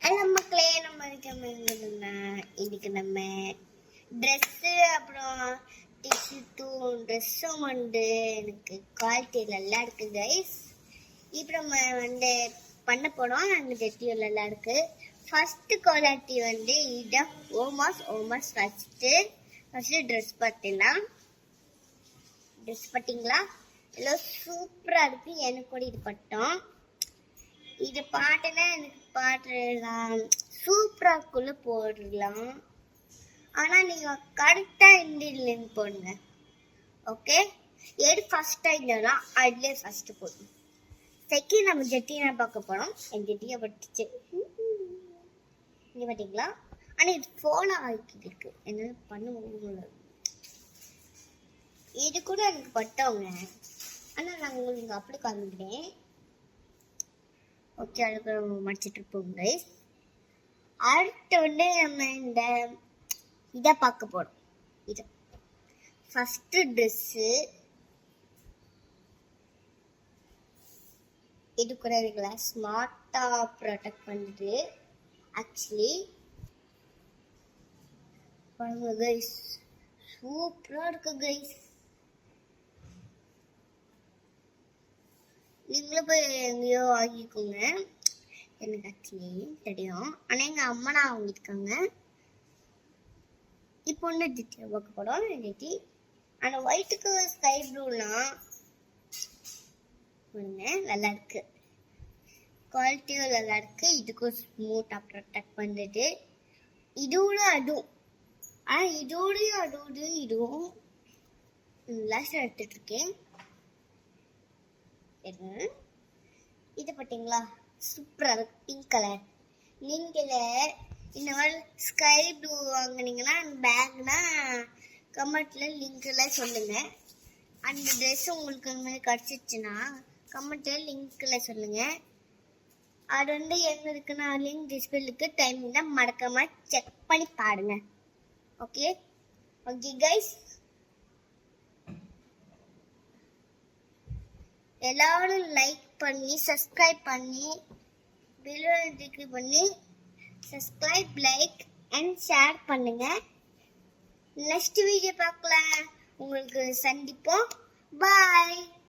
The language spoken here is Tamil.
ஹலோ மக்களே, நம்ம இதுக்கு நம்ம ட்ரெஸ்ஸு அப்புறம் டிஷ்யூட்டும் ட்ரெஸ்ஸும் எனக்கு குவாலிட்டி நல்லா இருக்குது கைஸ். இப்போ நம்ம பண்ண போகிறோம். அந்த ஜெட்டியும் நல்லா இருக்குது. ஃபஸ்ட்டு குவாலிட்டி இதான் ஓமாஸ் ஃபஸ்ட்டு ட்ரெஸ் பார்த்தீங்களா எல்லாம் சூப்பராக இருக்குது. எனக்கு கூட இது பட்டோம். இது பாட்டுனா எனக்கு பாட்டுலாம் சூப்பராக்குள்ள போடலாம். ஆனால் நீங்கள் கரெக்டாக இண்டியன்லேருந்து போடுங்க. ஓகே, எது ஃபஸ்ட்டாக இருந்தோம்னா அதுலேயே ஃபஸ்ட்டு போடணும். செகண்ட் நம்ம ஜெட்டியை பார்க்க போகிறோம். என் ஜெட்டியை பட்டுச்சு இங்கே பார்த்தீங்களா. ஆனால் இது ஃபோனாக ஆகிக்கிட்டு இருக்கு. என்ன பண்ணுவோம், இது கூட எனக்கு பட்டவங்க. ஆனால் நான் உங்களுக்கு அப்படி காமிக்கிறேன். ஓகே, அதுக்கு மடிச்சிட்டு இருப்போம் கைஸ். அடுத்து நம்ம இந்த இதை பார்க்க போகிறோம். இது ஃபஸ்ட்டு ட்ரெஸ்ஸு. இது கூட இருக்குல்ல, ஸ்மார்ட்டாக ப்ரொடெக்ட் பண்ணுது. ஆக்சுவலி பாருங்க கைஸ், சூப்பராக இருக்கு கைஸ். நீங்களும் போய் எங்கேயோ வாங்கிக்கோங்க. எனக்கு ஆக்சுவலி தெரியும், ஆனால் எங்கள் அம்மா நான் வாங்கியிருக்காங்க. இப்போ ஜெட்டி பார்க்க போகிறோம். ஜெட்டி ஆனால் ஒயிட்டுக்கு ஸ்கை ப்ளூலாம் நல்லா இருக்கு. குவாலிட்டியும் நல்லா இருக்கு. இதுக்கும் ஸ்மூத்தாக ப்ரொடெக்ட் பண்ணுறது. இதோட அதுவும், ஆனால் இதோடய இதுவும் லாஸ்ட் எடுத்துட்டு இருக்கேன். இது பார்த்தீங்களா, சூப்பராக இருக்கு. Pink colour. நீங்கள் இந்த மாதிரி ஸ்கை ப்ளூ வாங்கினீங்கன்னா பேக்னா கமெண்ட்டில் லிங்க்கில் சொல்லுங்கள். அந்த ட்ரெஸ் உங்களுக்கு மாதிரி கிடச்சிச்சுன்னா கமெண்ட்டில் லிங்க்கில் சொல்லுங்கள். அது எங்கே இருக்குன்னா லிங்க் டிஸ்பிளேக்கு டைம் தான் மறக்காமல் செக் பண்ணி பாருங்க. ஓகே கைஸ், எல்லாரும் லைக் பண்ணி சப்ஸ்கிரைப் பண்ணி பெல் கிளிக் பண்ணி சப்ஸ்கிரைப், லைக் அண்ட் ஷேர் பண்ணுங்க. நெக்ஸ்ட் வீடியோ பார்க்கலாம். உங்களுக்கு சந்திப்போம். பாய்.